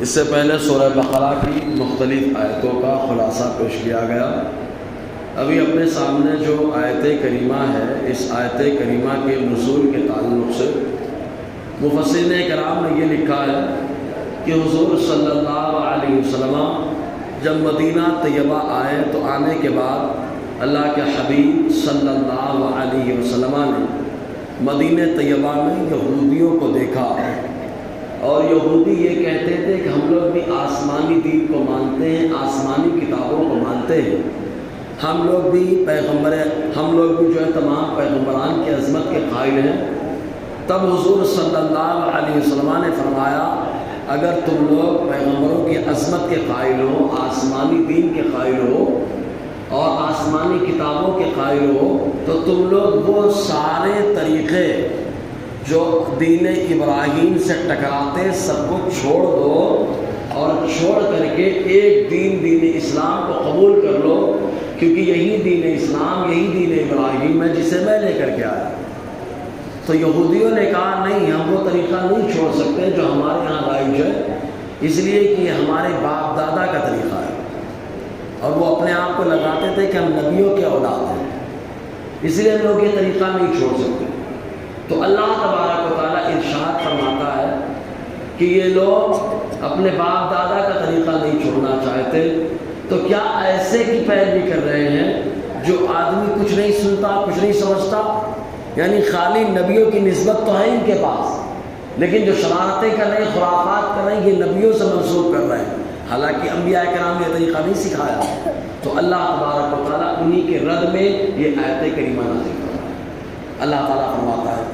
اس سے پہلے سورہ بقرہ کی مختلف آیتوں کا خلاصہ پیش کیا گیا۔ ابھی اپنے سامنے جو آیت کریمہ ہے، اس آیت کریمہ کے نزول کے تعلق سے مفسرین کرام نے یہ لکھا ہے کہ حضور صلی اللہ علیہ وسلم جب مدینہ طیبہ آئے تو آنے کے بعد اللہ کے حبیب صلی اللہ علیہ وسلم نے مدینہ طیبہ میں یہودیوں کو دیکھا، اور یہودی یہ کہتے تھے کہ ہم لوگ بھی آسمانی دین کو مانتے ہیں، آسمانی کتابوں کو مانتے ہیں، ہم لوگ بھی جو ہے تمام پیغمبران کی عظمت کے قائل ہیں۔ تب حضور صلی اللہ علیہ وسلم نے فرمایا، اگر تم لوگ پیغمبروں کی عظمت کے قائل ہو، آسمانی دین کے قائل ہو اور آسمانی کتابوں کے قائل ہو، تو تم لوگ وہ سارے طریقے جو دین ابراہیم سے ٹکراتے سب کو چھوڑ دو، اور چھوڑ کر کے ایک دین اسلام کو قبول کر لو، کیونکہ یہی دین اسلام، یہی دین ابراہیم ہے جسے میں لے کر کے آیا۔ تو یہودیوں نے کہا نہیں، ہم وہ طریقہ نہیں چھوڑ سکتے جو ہمارے یہاں رائج ہے، اس لیے کہ یہ ہمارے باپ دادا کا طریقہ ہے، اور وہ اپنے آپ کو لگاتے تھے کہ ہم نبیوں کے اولاد ہیں، اس لیے ہم لوگ یہ طریقہ نہیں چھوڑ سکتے۔ تو اللہ تبارک و تعالیٰ ارشاد فرماتا ہے کہ یہ لوگ اپنے باپ دادا کا طریقہ نہیں چھوڑنا چاہتے، تو کیا ایسے کی پیروی کر رہے ہیں جو آدمی کچھ نہیں سنتا، کچھ نہیں سمجھتا، یعنی خالی نبیوں کی نسبت تو ہے ان کے پاس، لیکن جو شرارتیں کر رہے ہیں، خرافات کر رہے ہیں، یہ نبیوں سے منسوب کر رہے ہیں، حالانکہ انبیاء کرام نے یہ طریقہ نہیں سکھایا۔ تو اللہ تبارک و تعالیٰ انہی کے رد میں یہ آیت کریمہ نازل کرتا ہے۔ اللہ تعالیٰ فرماتا ہے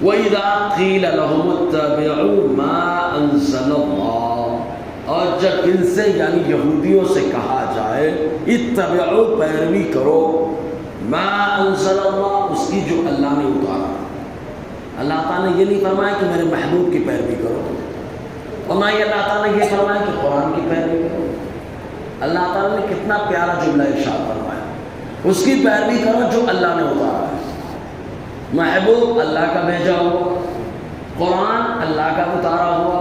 وَإِذَا قِيلَ لَهُمُ اتَّبِعُوا مَا أَنزَلَ اللَّهُ، اور جب ان سے یعنی یہودیوں سے کہا جائے اتبعوا، پیروی کرو، ما انزل اللہ، اس کی جو اللہ نے اتارا۔ اللہ تعالیٰ نے یہ نہیں فرمایا کہ میرے محبوب کی پیروی کرو، اور نہ ہی اللہ تعالیٰ نے یہ فرمایا کہ قرآن کی پیروی کرو۔ اللہ تعالیٰ نے کتنا پیارا جملہ ارشاد فرمایا، اس کی پیروی کرو جو اللہ نے اتارا ہے۔ محبوب اللہ کا بھیجا ہوا، قرآن اللہ کا اتارا ہوا،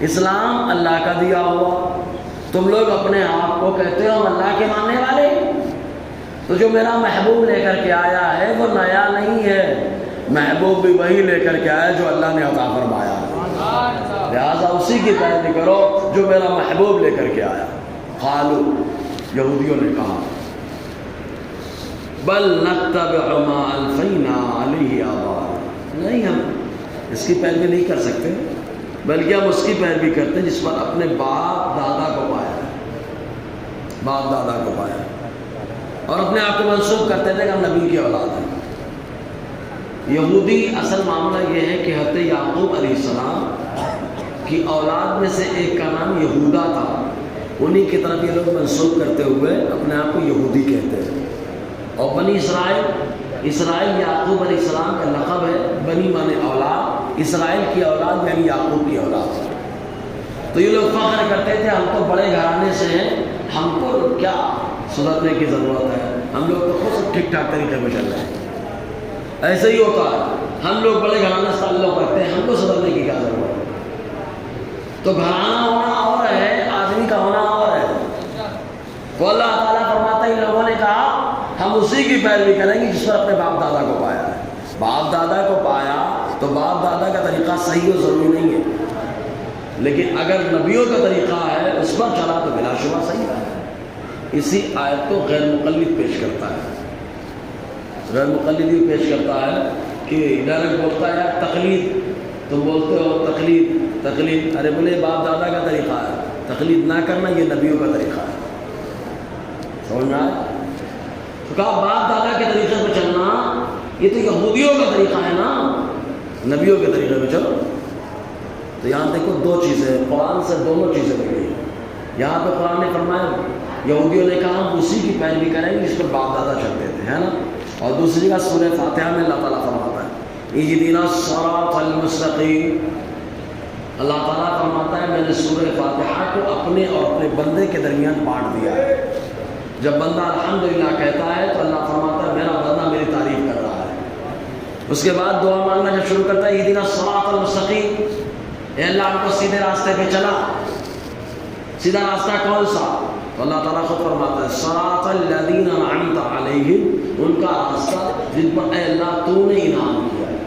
اسلام اللہ کا دیا ہوا۔ تم لوگ اپنے آپ کو کہتے ہو ہم اللہ کے ماننے والے، تو جو میرا محبوب لے کر کے آیا ہے وہ نیا نہیں ہے، محبوب بھی وہی لے کر کے آیا جو اللہ نے عطا فرمایا ہے، لہٰذا اسی کی پیروی کرو جو میرا محبوب لے کر کے آیا۔ قالو، یہودیوں نے کہا، بل نتبع ما الفینا علیہ آباءنا، نہیں ہم اس کی پیروی نہیں کر سکتے، بلکہ ہم اس کی پیروی کرتے ہیں جس پر اپنے باپ دادا کو پایا، باپ دادا کو پایا، اور اپنے آپ کو منسوب کرتے تھے کہ ہم نبی کی اولاد ہیں۔ یہودی اصل معاملہ یہ ہے کہ حضرت یعقوب علیہ السلام کی اولاد میں سے ایک کا نام یہودا تھا، انہی کی طرف یہ لوگ منسوب کرتے ہوئے اپنے آپ کو یہودی کہتے ہیں۔ اور بنی اسرائیل یعقوب علیہ السلام کا لقب ہے، بنی مانے اولاد، اسرائیل کی اولاد یعنی یعقوب کی اولاد۔ تو یہ لوگ فخر کرتے تھے ہم تو بڑے گھرانے سے ہیں، ہم کو کیا سدھرنے کی ضرورت ہے، ہم لوگ تو خود ٹھیک ٹھاک طریقے میں چل رہے ہیں۔ ایسے ہی ہوتا ہے، ہم لوگ بڑے گھرانے سے تعلق رکھتے ہیں، ہم کو سدھرنے کی کیا ضرورت ہے۔ تو گھرانہ ہونا اور ہے، آدمی کا ہونا اور ہے۔ تو اللہ تعالیٰ فرماتا ہے ان لوگوں نے کہا ہم اسی کی پیروی کریں گے جس پر اپنے باپ دادا کو پایا ہے۔ باپ دادا کو پایا تو باپ دادا کا طریقہ صحیح و ضروری نہیں ہے، لیکن اگر نبیوں کا طریقہ ہے اس پر چلا تو بلا شبہ صحیح ہے۔ اسی آیت کو غیر مقلد پیش کرتا ہے، غیر مقلد یہ پیش کرتا ہے کہ ڈائریکٹ بولتا ہے تقلید، تم بولتے ہو تقلید، ارے بولے باپ دادا کا طریقہ ہے، تقلید نہ کرنا یہ نبیوں کا طریقہ ہے، سمجھ میں آئے؟ تو کہا باپ دادا کے طریقے پہ چلنا یہ تو یہودیوں کا طریقہ ہے نا، نبیوں کے طریقے پہ چلو۔ تو یہاں دیکھو دو چیزیں، قرآن سے دونوں چیزیں ملی ہیں۔ یہاں پہ قرآن نے فرمایا یہودیوں نے کہا ہم اسی کی پیروی کریں گے جس پر باپ دادا چلتے تھے، ہے نا، اور دوسری جگہ سورہ فاتحہ میں اللہ تعالیٰ فرماتا ہے اہدنا الصراط المستقیم، اللہ تعالیٰ فرماتا ہے میں نے سورہ فاتحہ کو اپنے اور اپنے بندے کے درمیان بانٹ دیا ہے۔ جب بندہ الحمدللہ کہتا ہے تو اللہ فرماتا ہے میرا بندہ میری تعریف کر رہا ہے۔ اس کے بعد دعا مانگنا جب شروع کرتا ہے اہدنا الصراط المستقیم، اے اللہ ہم کو سیدھے راستے پہ چلا. سیدھا راستہ کون سا؟ تو اللہ تعالیٰ خود فرماتا ہے صراط الذین انعمت علیہم، ان کا راستہ جن پر اے اللہ تو نے انعام کیا ہے.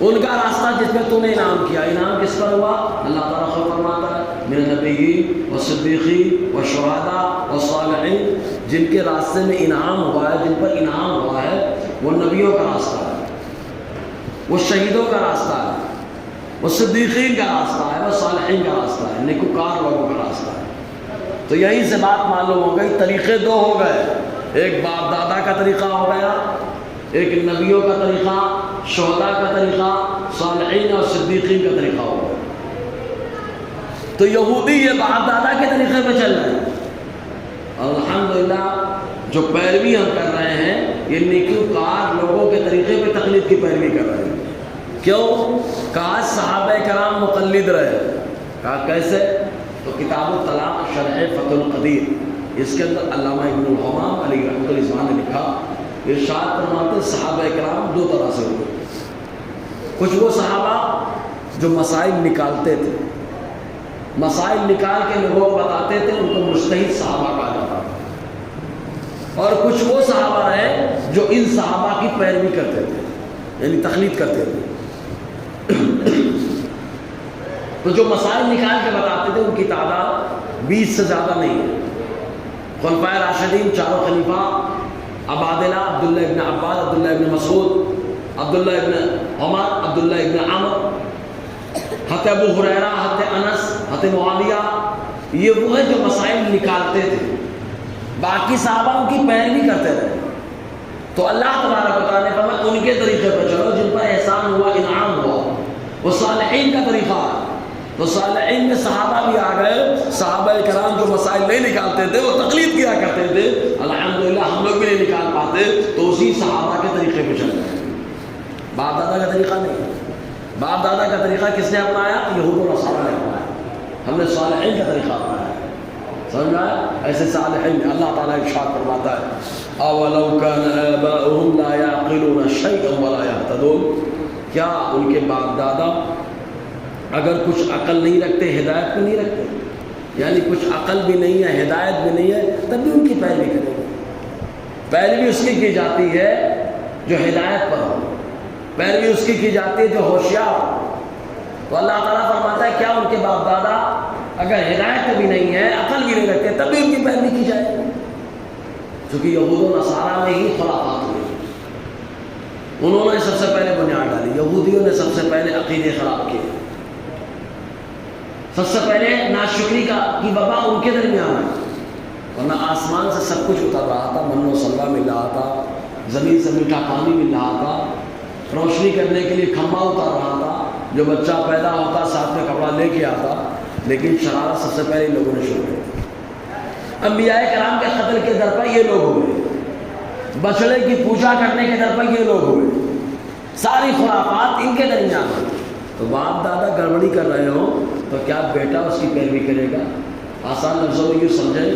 ان کا راستہ جس میں تو نے انعام کیا. انعام کس پر ہوا؟ اللہ تعالیٰ خود فرماتا ہے من النبیین والصدیقین والشہداء والصالحین، جن کے راستے میں انعام ہوا ہے، جن پر انعام ہوا ہے، وہ نبیوں کا راستہ ہے، وہ شہیدوں کا راستہ ہے، وہ صدیقین کا راستہ ہے، وہ صالحین کا راستہ ہے، نیکوکار لوگوں کا راستہ ہے. تو یہیں سے بات معلوم ہو گئی، طریقے دو ہو گئے، ایک باپ دادا کا طریقہ ہو گیا، ایک نبیوں کا طریقہ، شہداء کا طریقہ، صالحین اور صدیقین کا طریقہ ہو گیا. تو یہودی یہ باپ دادا کے طریقے پہ چل رہے ہیں، اور الحمدللہ جو پیروی ہم کر رہے ہیں یہ نیکوکار لوگوں کے طریقے پہ تقلید کی پیروی کر رہے ہیں. کیوں؟ کہا صحابہ کرام مقلد رہے. کہا کیسے؟ تو کتاب الطلاق شرح فتح القدیر، اس کے اندر علامہ ابن الحمام علیہ رحمۃ اللہ نے لکھا، ارشاد فرماتے صحابہ کرام دو طرح سے ہوئے. کچھ وہ صحابہ جو مسائل نکالتے تھے، مسائل نکال کے لوگوں کو بتاتے تھے، ان کو مجتہد صحابہ کہا جاتا تھا. اور کچھ وہ صحابہ رہے جو ان صحابہ کی پیروی کرتے تھے، یعنی تقلید کرتے تھے. تو جو مسائل نکال کے بتاتے تھے ان کی تعداد 20 سے زیادہ نہیں ہے. خلفائے راشدین چاروں خلیفہ، عبادلہ، عبداللہ ابن عباس، عبداللہ ابن مسعود، عبداللہ ابن عمر، عبداللہ ابن عمر، حضرت ابو ہریرہ، حضرت انس، حضرت معاویہ، یہ وہ ہیں جو مسائل نکالتے تھے. باقی صحابہ ان کی پیروی کرتے رہے. تو اللہ تبارک و تعالیٰ نے فرمایا ان کے طریقے پر چلو جن پر احسان ہوا، انعام ہوا. وہ صالحین کا طریقہ ہے. تو صالحین میں صحابہ بھی آ گئے. صحابہ کرام جو مسائل نہیں نکالتے تھے وہ تقلید کیا کرتے تھے. الحمدللہ ہم لوگ بھی نہیں نکال پاتے تو اسی صحابہ کے طریقے پہ چل گئے. باپ دادا کا طریقہ نہیں. باپ دادا کا طریقہ کس نے اپنایا؟ یہود و نصارہ نے اپنایا. ہم نے صالحین کا طریقہ اپنایا. سمجھ آیا؟ ایسے صالحین اللہ تعالیٰ ارشاد فرماتا ہے اولو کان آباؤہم لا یعقلون شیئا ولا یہتدون، کیا ان کے باپ دادا اگر کچھ عقل نہیں رکھتے، ہدایت بھی نہیں رکھتے، یعنی کچھ عقل بھی نہیں ہے، ہدایت بھی نہیں ہے، تب بھی ان کی پیروی کریں گے. پیروی اس کی جاتی ہے جو ہدایت پر ہو، پیروی اس کی جاتی ہے جو ہوشیار ہو. تو اللہ تعالیٰ فرماتا ہے کیا ان کے باپ دادا اگر ہدایت بھی نہیں ہے، عقل بھی نہیں رکھتے، تب بھی ان کی پیروی کی جائے. چونکہ یہود و نصارہ میں ہی خرافات ہوئی، انہوں نے سب سے پہلے بنیاد ڈالی. یہودیوں نے سب سے پہلے عقیدے خراب کیے، سب سے پہلے ناشکری کی وبا ان کے درمیان ہے. ورنہ آسمان سے سب کچھ اتر رہا تھا، من و سلوہ مل رہا تھا، زمین سے میٹھا پانی مل رہا تھا، روشنی کرنے کے لیے کھمبا اتر رہا تھا، جو بچہ پیدا ہوتا ساتھ میں کپڑا لے کے آتا. لیکن شرارت سب سے پہلے لوگوں نے شروع کی. انبیاء کرام کے قتل کے در پر یہ لوگ ہوئے، بچڑے کی پوجا کرنے کے در پر یہ لوگ ہوئے، ساری خرافات ان کے درمیان ہوئی. تو باپ دادا گڑبڑی کر رہے ہوں تو کیا بیٹا اس کی پیروی کرے گا؟ آسان لفظوں میں یوں سمجھیں،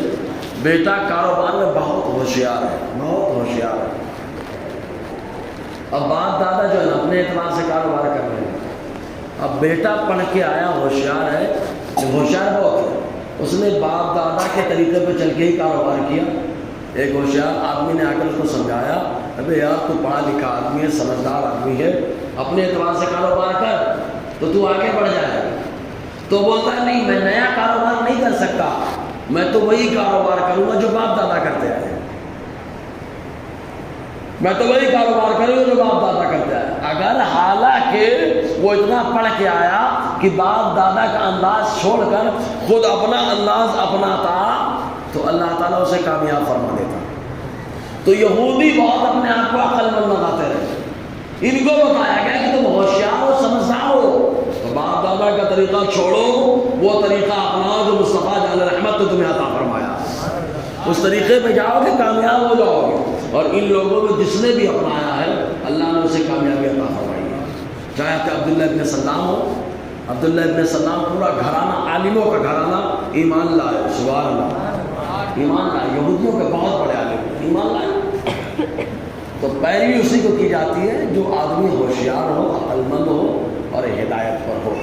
بیٹا کاروبار میں بہت ہوشیار ہے، بہت ہوشیار ہے. اب باپ دادا جو ہے اپنے اعتبار سے کاروبار کر رہے ہیں. اب بیٹا پڑھ کے آیا ہوشیار ہے، ہوشیار بہت ہے، اس نے باپ دادا کے طریقے پہ چل کے ہی کاروبار کیا. ایک ہوشیار آدمی نے آ کر اس کو سمجھایا ابے یار تو پڑھا لکھا آدمی ہے، سمجھدار آدمی ہے، اپنے اعتبار سے کاروبار کر تو آگے بڑھ جائے گا. تو بولتا ہے نہیں میں نیا کاروبار نہیں کر سکتا، میں تو وہی کاروبار کروں گا جو باپ دادا کرتے آئے، میں تو وہی کاروبار کروں گا جو باپ دادا کرتے آئے. اگر حالانکہ وہ اتنا پڑھ کے آیا کہ باپ دادا کا انداز چھوڑ کر خود اپنا انداز اپناتا تو اللہ تعالیٰ اسے کامیاب فرما دیتا. تو یہودی بہت اپنے آپ کو عقل مند بناتے رہے. ان کو بتایا گیا کہ تم ہوشیار ہو، سمجھدار ہو، تو باپ دادا کا طریقہ چھوڑو، وہ طریقہ اپناؤ جو مصطفیٰ جعل رحمت نے تمہیں عطا فرمایا. اس طریقے پہ جاؤ گے کامیاب ہو جاؤ گے. اور ان لوگوں میں جس نے بھی اپنایا ہے اللہ نے اسے کامیابی عطا فرمائی ہے. چاہے کہ عبداللہ ابن سلام ہو، عبداللہ ابن سلام پورا گھرانہ عالموں کا گھرانہ ایمان لائے. سبحان اللہ، ایمان لائے. یہودیوں کے بہت بڑے عالم ایمان لائے. تو پیروی اسی کو کی جاتی ہے جو آدمی ہوشیار ہو، عقل مند ہو، اور ہدایت پر ہو۔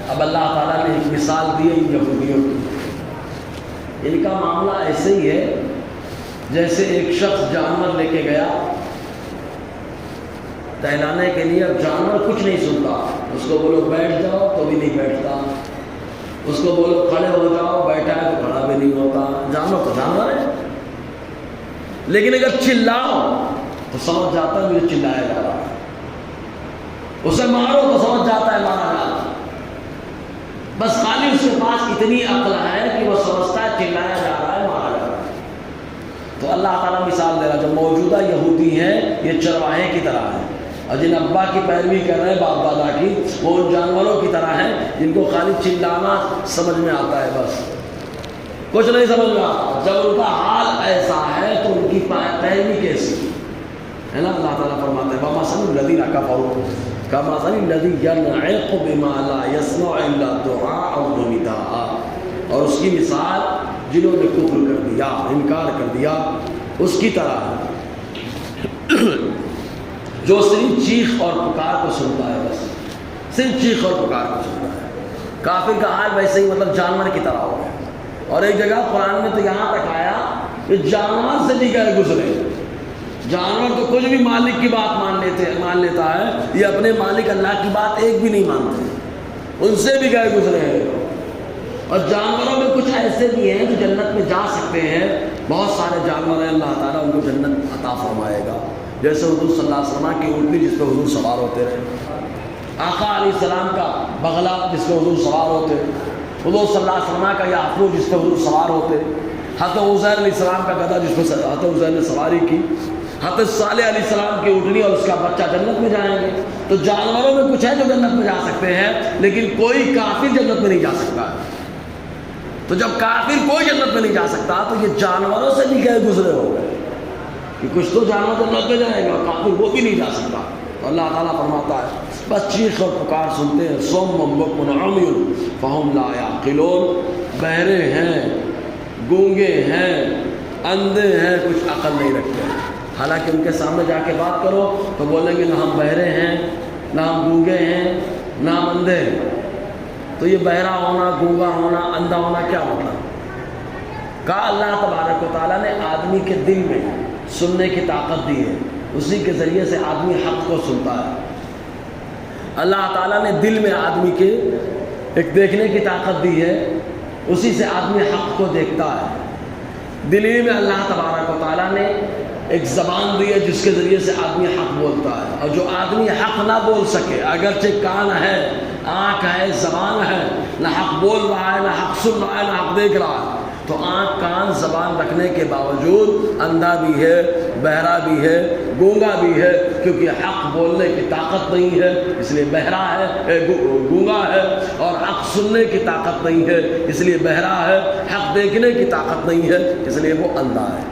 اب اللہ تعالیٰ نے ایک مثال دی ہے ان یہودیوں کی۔ ان کا معاملہ ایسے ہی ہے جیسے ایک شخص جانور لے کے گیا ٹہلانے کے لیے، اب جانور کچھ نہیں سنتا، اس کو بولو بیٹھ جاؤ تو بھی نہیں بیٹھتا، اس کو بولو کھڑے ہو جاؤ، بیٹھا ہے تو کھڑا بھی نہیں ہوتا۔ جانور تو جانور ہے، لیکن اگر چلاؤ تو سمجھ جاتا ہے مجھے چلایا جا رہا ہے، اسے مارو تو سمجھ جاتا ہے مارا جا رہا ہے۔ بس خالی اس کے پاس اتنی عقل ہے کہ وہ سمجھتا ہے چلایا جا رہا ہے، مارا جا رہا ہے۔ تو اللہ تعالیٰ مثال دے رہا ہے، جو موجودہ یہودی ہیں یہ چرواہے کی طرح ہیں، اور جن ابا کی پیروی کر رہے ہیں باپ دادا کی، وہ ان جانوروں کی طرح ہیں جن کو خالی چلانا سمجھ میں آتا ہے، بس کچھ نہیں سمجھ میں آتا۔ جب ان کا حال ایسا ہے تو ان کی پیروی کیسی ہے نا؟ اللہ تعالیٰ فرماتے ہیں وَمَثَلُ الَّذِينَ كَفَرُوا كَمَثَلِ الَّذِي يَنْعِقُ بِمَا لَا يَسْمَعُ إِلَّا دُعَاءً وَنِدَاءً، اور اس کی مثال جنہوں نے کفر کر دیا، انکار کر دیا، اس کی طرح ہے جو صرف چیخ اور پکار کو سنتا ہے، بس صرف چیخ اور پکار کو سنتا ہے۔ کافر کا حال ویسے ہی مطلب جانور کی طرح ہو گیا۔ اور ایک جگہ قرآن میں تو یہاں تک آیا کہ جانور سے بھی گئے گزرے، جانور تو کچھ بھی مالک کی بات مان لیتا ہے، یہ اپنے مالک اللہ کی بات ایک بھی نہیں مانتے، ان سے بھی گئے گزرے ہیں۔ اور جانوروں میں کچھ ایسے بھی ہیں جو جنت میں جا سکتے ہیں، بہت سارے جانور ہیں، اللہ تعالیٰ ان کو جنت عطا فرمائے گا، جیسے حضور صلی اللہ علیہ وسلم کی اونٹنی جس پہ حضور سوار ہوتے رہے، آقا علیہ السلام کا بغلہ جس پہ حضور سوار ہوتے، حضور صلی اللہ علیہ وسلم کا یعقوب جس پہ حضور سوار ہوتے، حضرت عزیر علیہ السلام کا گدھا جس پہ حضرت عزیر نے سواری کی، حضرت صالح علیہ السلام کی اونٹنی اور اس کا بچہ جنت میں جائیں گے۔ تو جانوروں میں کچھ ہے جو جنت میں جا سکتے ہیں، لیکن کوئی کافر جنت میں نہیں جا سکتا ہے۔ تو جب کافر کوئی جنت میں نہیں جا سکتا تو یہ جانوروں سے بھی گئے گزرے ہو گئے کہ کچھ تو جانور جنت میں جائے گا، کافر وہ بھی نہیں جا سکتا۔ تو اللہ تعالیٰ فرماتا ہے بس چیخ اور پکار سنتے ہیں، صم بکم عمی فہم لا یعقلون، بہرے ہیں، گونگے ہیں، اندھے ہیں، کچھ عقل نہیں رکھتے۔ حالانکہ ان کے سامنے جا کے بات کرو تو بولیں گے نہ ہم بہرے ہیں، نہ ہم گونگے ہیں، نہ ہم اندھے ہیں۔ تو یہ بہرا ہونا، گونگا ہونا، اندھا ہونا کیا مطلب؟ کہا اللہ تبارک و تعالیٰ نے آدمی کے دل میں سننے کی طاقت دی ہے، اسی کے ذریعے سے آدمی حق کو سنتا ہے۔ اللہ تعالیٰ نے دل میں آدمی کے ایک دیکھنے کی طاقت دی ہے، اسی سے آدمی حق کو دیکھتا ہے۔ دل ہی میں اللہ تبارک و تعالیٰ نے ایک زبان دی ہے جس کے ذریعے سے آدمی حق بولتا ہے، اور جو آدمی حق نہ بول سکے، اگرچہ کان ہے، آنکھ ہے، زبان ہے، نہ حق بول رہا ہے، نہ حق سن رہا ہے، نہ حق دیکھ رہا ہے، تو آنکھ کان زبان رکھنے کے باوجود اندھا بھی ہے، بہرا بھی ہے، گونگا بھی ہے، کیونکہ حق بولنے کی طاقت نہیں ہے اس لیے بہرا ہے، گونگا ہے، اور حق سننے کی طاقت نہیں ہے اس لیے بہرا ہے، حق دیکھنے کی طاقت نہیں ہے اس لیے وہ اندھا ہے۔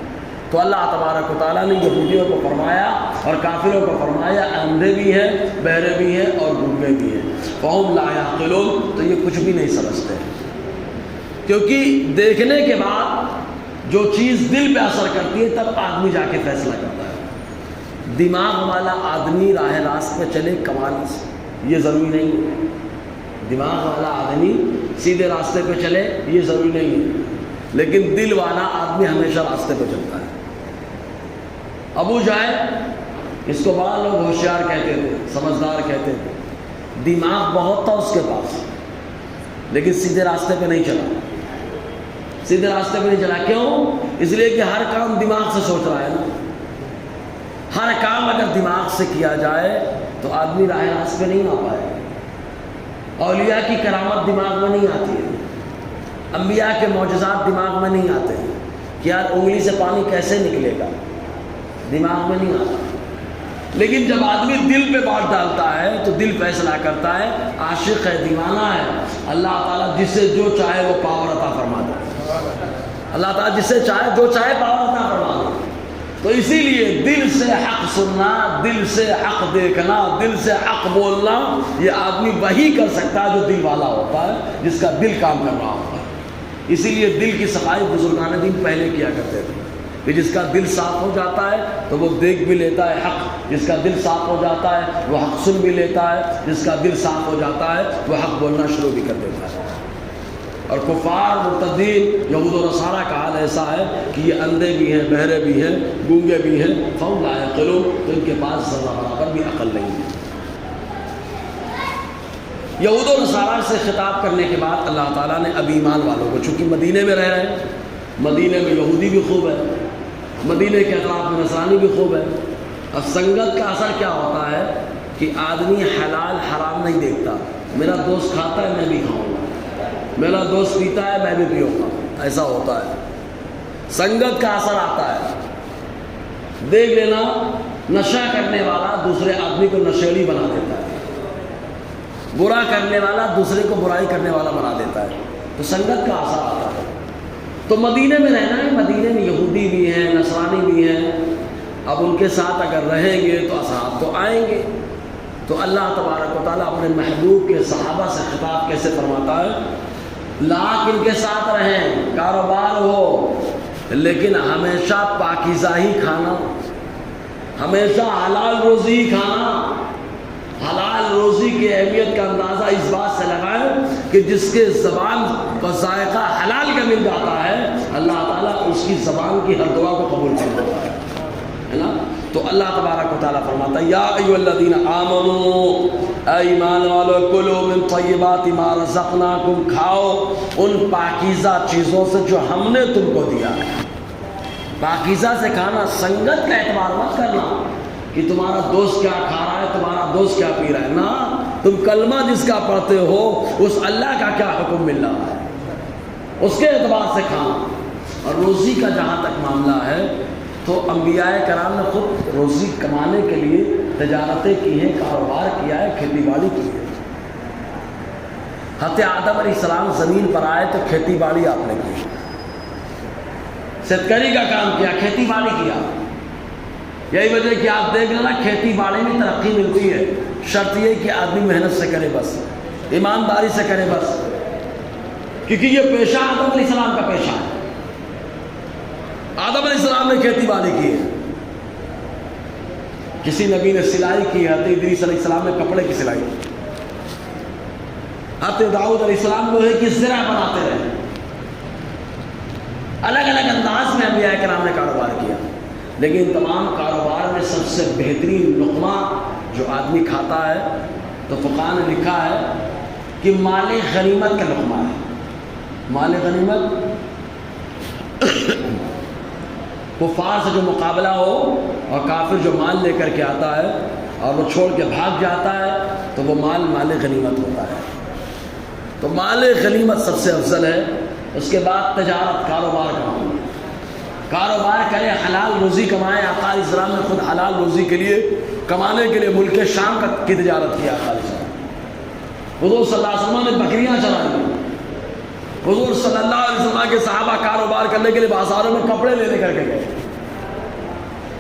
تو اللہ تبارک و تعالیٰ نے یہودیوں کو فرمایا اور کافروں کو فرمایا اندھے بھی ہیں، بہرے بھی ہیں اور گونگے بھی ہیں، فہم لا یعقلون، تو یہ کچھ بھی نہیں سمجھتے، کیونکہ دیکھنے کے بعد جو چیز دل پہ اثر کرتی ہے تب آدمی جا کے فیصلہ کرتا ہے۔ دماغ والا آدمی راہ راست پہ چلے کمال سے، یہ ضروری نہیں ہے۔ دماغ والا آدمی سیدھے راستے پہ چلے یہ ضروری نہیں ہے، لیکن دل والا آدمی ہمیشہ راستے پہ چلتا ہے۔ ابو جہل، اس کو بڑا لوگ ہوشیار کہتے تھے، سمجھدار کہتے تھے، دماغ بہت تھا اس کے پاس، لیکن سیدھے راستے پہ نہیں چلا۔ سیدھے راستے پہ نہیں چلا، کیوں؟ اس لیے کہ ہر کام دماغ سے سوچ رہا ہے نا۔ ہر کام اگر دماغ سے کیا جائے تو آدمی راہ راست پہ نہیں آ پائے۔ اولیاء کی کرامت دماغ میں نہیں آتی ہے، انبیاء کے معجزات دماغ میں نہیں آتے ہیں کہ یار انگلی سے پانی کیسے نکلے گا، دماغ میں نہیں آتا۔ لیکن جب آدمی دل پہ بات ڈالتا ہے تو دل فیصلہ کرتا ہے، عاشق ہے، دیوانہ ہے، اللہ تعالیٰ جسے جو چاہے وہ پاور عطا فرما دے۔ اللہ تعالیٰ جسے چاہے جو چاہے پاور عطا فرما دے۔ تو اسی لیے دل سے حق سننا، دل سے حق دیکھنا، دل سے حق بولنا، یہ آدمی وہی کر سکتا ہے جو دل والا ہوتا ہے، جس کا دل کام کر رہا ہوتا ہے۔ اسی لیے دل کی صفائی بزرگان دین پہلے کیا کرتے تھے کہ جس کا دل صاف ہو جاتا ہے تو وہ دیکھ بھی لیتا ہے حق، جس کا دل صاف ہو جاتا ہے وہ حق سن بھی لیتا ہے، جس کا دل صاف ہو جاتا ہے وہ حق بولنا شروع بھی کر دیتا ہے۔ اور کفار مرتدین یہود و نصارہ کا حال ایسا ہے کہ یہ اندھے بھی ہیں، بہرے بھی ہیں، گونگے بھی ہیں، فهم لا يعقلون، تو ان کے پاس ذرہ برابر بھی عقل نہیں ہے۔ یہود و نصارہ سے خطاب کرنے کے بعد اللہ تعالیٰ نے اب ایمان والوں کو، چونکہ مدینے میں رہ رہے ہیں، مدینے میں یہودی بھی خوب ہے، مدینے کے اطراف میں نصرانی بھی خوب ہے۔ اب سنگت کا اثر کیا ہوتا ہے کہ آدمی حلال حرام نہیں دیکھتا، میرا دوست کھاتا ہے میں بھی کھاؤں گا، میرا دوست پیتا ہے میں بھی پیوں گا، ایسا ہوتا ہے۔ سنگت کا اثر آتا ہے، دیکھ لینا نشہ کرنے والا دوسرے آدمی کو نشیڑی بنا دیتا ہے، برا کرنے والا دوسرے کو برائی کرنے والا بنا دیتا ہے، تو سنگت کا اثر آتا ہے۔ تو مدینے میں رہنا ہے، مدینے میں یہودی بھی ہیں، نصرانی بھی ہیں، اب ان کے ساتھ اگر رہیں گے تو اثرات تو آئیں گے۔ تو اللہ تبارک و تعالیٰ اپنے محبوب کے صحابہ سے خطاب کیسے فرماتا ہے؟ لاکھ ان کے ساتھ رہیں، کاروبار ہو، لیکن ہمیشہ پاکیزہ ہی کھانا، ہمیشہ حلال روزی ہی کھانا۔ حلال روزی کی اہمیت کا اندازہ اس بات سے لگائیں کہ جس کے زبان کا ذائقہ حلال کا مل جاتا ہے، اللہ تعالیٰ اس کی زبان کی ہر دعا کو قبول کر لیتا ہے نا۔ تو اللہ تبارک و تعالیٰ فرماتا ہے یا ایھا الذین آمنوا، اے ایمان والو، کلوا من طیبات ما رزقناکم، کھاؤ ان پاکیزہ چیزوں سے جو ہم نے تم کو دیا ہے۔ پاکیزہ سے کھانا، سنگت کا اعتبار مت کرنا کہ تمہارا دوست کیا کھا رہا ہے، تمہارا دوست کیا پی رہا ہے، نہ، تم کلمہ جس کا پڑھتے ہو اس اللہ کا کیا حکم مل رہا ہے، اس کے اعتبار سے کھانا۔ اور روزی کا جہاں تک معاملہ ہے تو انبیاء کرام نے خود روزی کمانے کے لیے تجارتیں کی ہیں، کاروبار کیا ہے، کھیتی باڑی کی ہے۔ حضرت آدم علیہ السلام زمین پر آئے تو کھیتی باڑی آپ نے کی، ستکری کا کام کیا، کھیتی باڑی کیا۔ یہی وجہ کہ آپ دیکھ لینا کھیتی باڑی میں ترقی ملتی ہے، شرط یہ کہ آدمی محنت سے کرے، بس ایمانداری سے کرے بس، کیونکہ یہ پیشہ آدم علیہ السلام کا پیشہ ہے۔ آدم علیہ السلام نے کھیتی باڑی کی ہے، کسی نبی نے سلائی کی، حضرت ادریس علیہ السلام نے کپڑے کی سلائی کی، حضرت داؤد علیہ السلام لوہے کی زرہ بناتے رہے۔ الگ الگ انداز میں انبیاء کرام نے کاروبار کیا، لیکن تمام کاروبار میں سب سے بہترین لقمہ جو آدمی کھاتا ہے تو فقہاء نے لکھا ہے کہ مال غنیمت کا لقمہ ہے۔ مال غنیمت کفار سے جو مقابلہ ہو اور کافر جو مال لے کر کے آتا ہے اور وہ چھوڑ کے بھاگ جاتا ہے تو وہ مال غنیمت ہوتا ہے۔ تو مال غنیمت سب سے افضل ہے۔ اس کے بعد تجارت، کاروبار کا معاملہ، کاروبار کرے، حلال روزی کمائے۔ آقا علیہ السلام نے خود حلال روزی کے لیے، کمانے کے لیے ملک شام کی تجارت کی۔ آقا علیہ السلام، حضور صلی اللہ علیہ وسلم نے بکریاں چرائی، حضور صلی اللہ علیہ وسلم کے صحابہ کاروبار کرنے کے لیے بازاروں میں کپڑے لے کر کے گئے،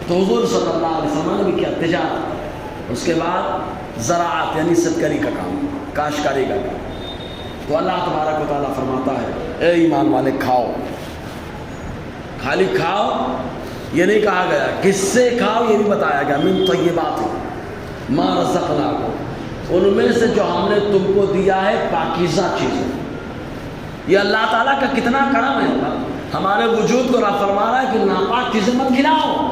تو حضور صلی اللہ علیہ وسلم نے بھی کیا، تجارت۔ اس کے بعد زراعت یعنی ستکری کا کام، کاشتکاری کا کام۔ تو اللہ تبارک و تعالیٰ فرماتا ہے اے ایمان والے کھاؤ، خالی کھاؤ یہ نہیں کہا گیا، کس سے کھاؤ یہ بھی بتایا گیا، من طیبات ما رزقناکم، ان میں سے جو ہم نے تم کو دیا ہے پاکیزہ چیزیں۔ یہ اللہ تعالیٰ کا کتنا کرم ہے، ہمارے وجود کو رب فرما رہا ہے کہ ناپاک چیزیں مت کھلاؤ،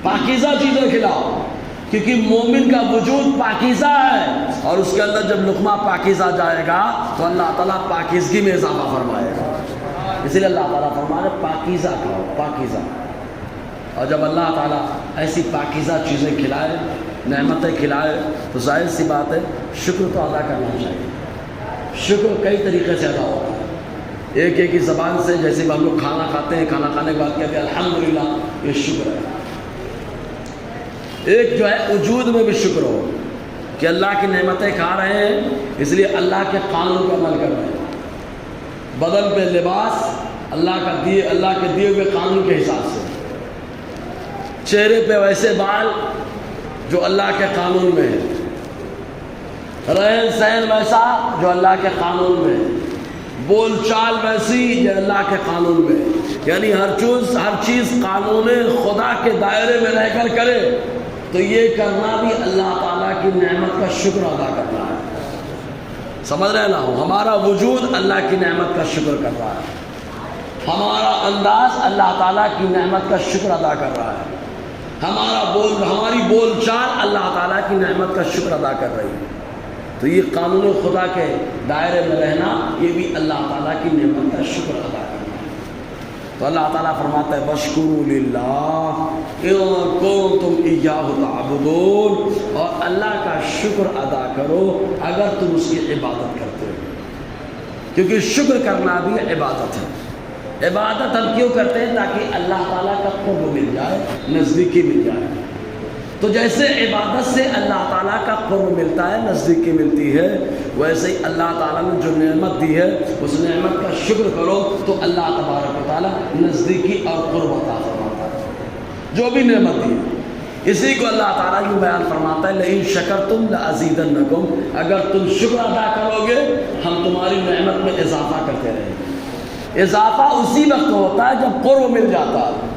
پاکیزہ چیزیں کھلاؤ، کیونکہ مومن کا وجود پاکیزہ ہے، اور اس کے اندر جب لقمہ پاکیزہ جائے گا تو اللہ تعالیٰ پاکیزگی میں اضافہ فرمائے گا۔ اسی لیے اللہ تعالیٰ فرما رہے پاکیزہ کھاؤ، پاکیزہ۔ اور جب اللہ تعالیٰ ایسی پاکیزہ چیزیں کھلائے، نعمتیں کھلائے، تو ظاہر سی بات ہے شکر تو ادا کرنا چاہیے۔ شکر کئی طریقے سے ادا ہوتا ہے، ایک ایک ہی زبان سے، جیسے ہم لوگ کھانا کھاتے ہیں، کھانا کھانے کے بعد کہتے ہیں الحمدللہ، یہ شکر ہے۔ ایک جو ہے وجود میں بھی شکر ہو کہ اللہ کی نعمتیں کھا رہے ہیں، اس لیے اللہ کے قانون پر عمل کر رہے ہیں، بدن پہ لباس اللہ کے دیے ہوئے قانون کے حساب سے، چہرے پہ ویسے بال جو اللہ کے قانون میں ہے، رہن سہن ویسا جو اللہ کے قانون میں ہے، بول چال ویسی جو اللہ کے قانون میں، یعنی ہر چیز قانون خدا کے دائرے میں رہ کر کرے، تو یہ کرنا بھی اللہ تعالیٰ کی نعمت کا شکر ادا کرنا ہے۔ سمجھ رہے نا؟ ہمارا وجود اللہ کی نعمت کا شکر کر رہا ہے، ہمارا انداز اللہ تعالیٰ کی نعمت کا شکر ادا کر رہا ہے، ہماری بول چال اللہ تعالیٰ کی نعمت کا شکر ادا کر رہی ہے۔ تو یہ قانون خدا کے دائرے میں رہنا، یہ بھی اللہ تعالیٰ کی نعمت کا شکر ادا کرنا۔ تو اللہ تعالیٰ فرماتا ہے وَاشْكُرُوا لِلَّهِ إِن كُنتُمْ إِيَّاهُ تَعْبُدُونَ، اور اللہ کا شکر ادا کرو اگر تم اس کی عبادت کرتے ہو، کیونکہ شکر کرنا بھی عبادت ہے۔ عبادت ہم کیوں کرتے ہیں؟ تاکہ اللہ تعالیٰ کا قرب مل جائے، نزدیکی مل جائے۔ تو جیسے عبادت سے اللہ تعالیٰ کا قرب ملتا ہے، نزدیکی ملتی ہے، ویسے ہی اللہ تعالیٰ نے جو نعمت دی ہے اس نعمت کا شکر کرو تو اللہ تبارک و تعالیٰ نزدیکی اور قرب عطا فرماتا ہے، جو بھی نعمت دی ہے۔ اسی کو اللہ تعالیٰ یہ بیان فرماتا ہے لئن شکرتم لأزیدنکم، اگر تم شکر ادا کرو گے ہم تمہاری نعمت میں اضافہ کرتے رہیں گے۔ اضافہ اسی وقت ہوتا ہے جب قرب مل جاتا ہے۔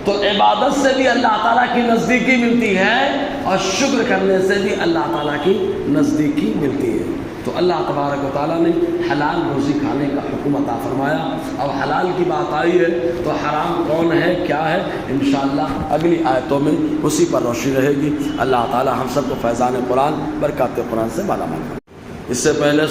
تو عبادت سے بھی اللہ تعالیٰ کی نزدیکی ملتی ہے اور شکر کرنے سے بھی اللہ تعالیٰ کی نزدیکی ملتی ہے۔ تو اللہ تبارک و تعالیٰ نے حلال روزی کھانے کا حکم عطا فرمایا۔ اب حلال کی بات آئی ہے تو حرام کون ہے، کیا ہے، انشاءاللہ اگلی آیتوں میں اسی پر روشنی رہے گی۔ اللہ تعالیٰ ہم سب کو فیضان قرآن، برکات قرآن سے مالا مال کرے۔ اس سے پہلے